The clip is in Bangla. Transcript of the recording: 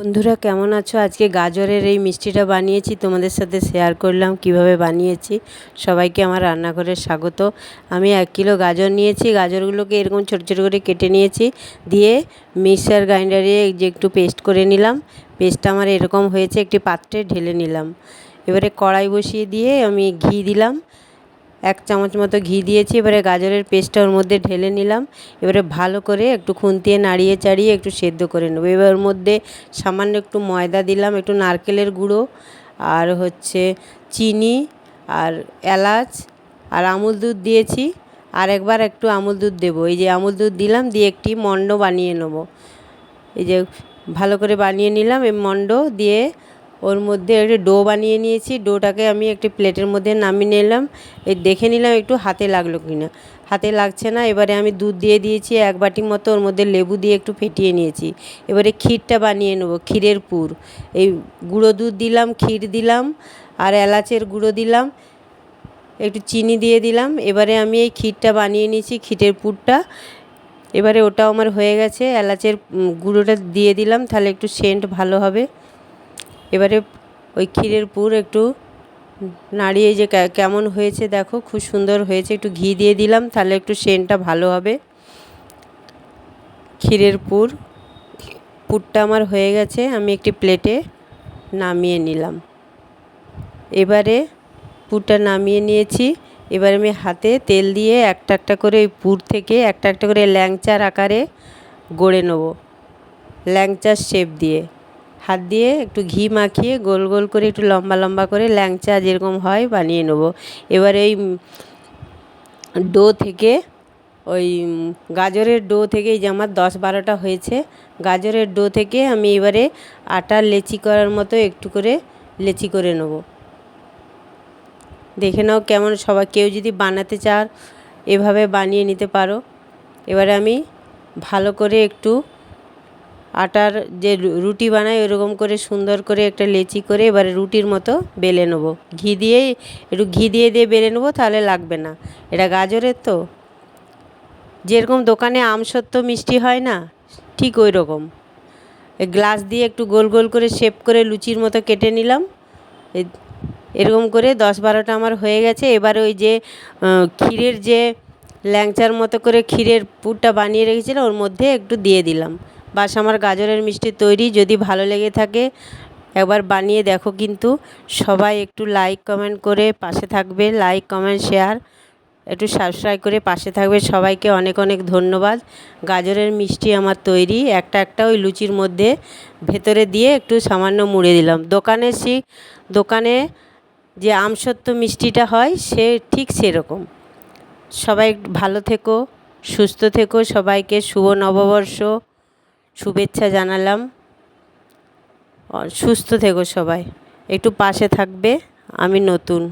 বন্ধুরা কেমন আছো? আজকে গাজরের এই মিষ্টিটা বানিয়েছি, তোমাদের সাথে শেয়ার করলাম কিভাবে বানিয়েছি। সবাইকে আমার রান্নাঘরে স্বাগত। আমি 1 কিলো গাজর নিয়েছি, গাজরগুলোকে এরকম ছোট ছোট করে কেটে নিয়েছি, দিয়ে মিক্সার গ্রাইন্ডারে যে একটু পেস্ট করে নিলাম। পেস্টটা আমার এরকম হয়েছে, একটি পাত্রে ঢেলে নিলাম। এবারে কড়াই বসিয়ে দিয়ে আমি ঘি দিলাম, 1 চামচ মতো ঘি দিয়েছি। এবারে গাজরের পেস্টটা ওর মধ্যে ঢেলে নিলাম। এবারে ভালো করে একটু খুন্তিয়ে নাড়িয়ে চাড়িয়ে একটু সেদ্ধ করে নেবো। এবার ওর মধ্যে সামান্য একটু ময়দা দিলাম, একটু নারকেলের গুঁড়ো, আর চিনি, আর এলাচ, আর আমুল দুধ দিয়েছি। আর একবার একটু আমুল দুধ দেবো। এই যে আমুল দুধ দিলাম, দিয়ে একটি মণ্ড বানিয়ে নেবো। এই যে ভালো করে বানিয়ে নিলাম। এই মণ্ড দিয়ে ওর মধ্যে একটু ডো বানিয়ে নিয়েছি। ডোটাকে আমি একটি প্লেটের মধ্যে নামিয়ে নিলাম। এই দেখে নিলাম একটু হাতে লাগলো কি না। হাতে লাগছে না। এবারে আমি দুধ দিয়ে দিয়েছি 1 বাটি মতো, ওর মধ্যে লেবু দিয়ে একটু ফেটিয়ে নিয়েছি। এবারে ক্ষীরটা বানিয়ে নেবো, ক্ষীরের পুর। এই গুঁড়ো দুধ দিলাম, ক্ষীর দিলাম, আর এলাচের গুঁড়ো দিলাম, একটু চিনি দিয়ে দিলাম। এবারে আমি এই ক্ষীরটা বানিয়ে নিয়েছি, ক্ষীরের পুরটা। এবারে ওটাও আমার হয়ে গেছে। এলাচের গুঁড়োটা দিয়ে দিলাম, তাহলে একটু সেন্ট ভালো হবে। এবারে ওই ক্ষীরের পুর একটু নাড়িয়ে যে কেমন হয়েছে দেখো, খুব সুন্দর হয়েছে। একটু ঘি দিয়ে দিলাম, তাহলে একটু সেন্টটা ভালো হবে। ক্ষীরের পুরটা আমার হয়ে গেছে, আমি একটি প্লেটে নামিয়ে নিলাম। এবারে পুরটা নামিয়ে নিয়েছি। এবারে আমি হাতে তেল দিয়ে একটা একটা করে ওই পুর থেকে একটা একটা করে ল্যাংচার আকারে গড়ে নেব, ল্যাংচার শেপ দিয়ে। হাত দিয়ে একটু ঘি মাখিয়ে গোল গোল করে একটু লম্বা লম্বা করে ল্যাংচা যেরকম হয় বানিয়ে নেব। এবার এই ডো থেকে, ওই গাজরের ডো থেকে, এই যে আমার 10-12টা হয়েছে, গাজরের ডো থেকে আমি এবারে আটার লেচি করার মতো একটু করে লেচি করে নেব। দেখে নাও কেমন। সবাই কেউ যদি বানাতে চাও এভাবে বানিয়ে নিতে পারো। এবারে আমি ভালো করে একটু আটার যে রুটি বানাই ওরকম করে সুন্দর করে একটা লেচি করে এবারে রুটির মতো বেলে নেবো। একটু ঘি দিয়ে বেলে নেবো, তাহলে লাগবে না। এটা গাজরের তো, যেরকম দোকানে আমসত্ত্ব মিষ্টি হয় না, ঠিক ওই রকম। গ্লাস দিয়ে একটু গোল গোল করে শেপ করে লুচির মতো কেটে নিলাম। এরকম করে 10-12টা আমার হয়ে গেছে। এবারে ওই যে ক্ষীরের যে ল্যাংচার মতো করে ক্ষীরের পুরটা বানিয়ে রেখেছিলাম ওর মধ্যে একটু দিয়ে দিলাম। বাস, আমার গাজরের মিষ্টি তৈরি। যদি ভালো লেগে থাকে একবার বানিয়ে দেখো। কিন্তু সবাই একটু লাইক কমেন্ট করে পাশে থাকবে, লাইক কমেন্ট শেয়ার একটু সাবস্ক্রাইব করে পাশে থাকবে। সবাইকে অনেক অনেক ধন্যবাদ। গাজরের মিষ্টি আমার তৈরি। একটা একটা ওই লুচির মধ্যে ভেতরে দিয়ে একটু সামান্য মুড়ে দিলাম। দোকানে যে আমসত্ত্ব মিষ্টিটা হয় সে ঠিক সেরকম। সবাই ভালো থেকো, সুস্থ থেকো। সবাইকে শুভ নববর্ষ শুভেচ্ছা জানালাম। সুস্থ থেকো সবাই, একটু পাশে থাকবে। আমি নতুন।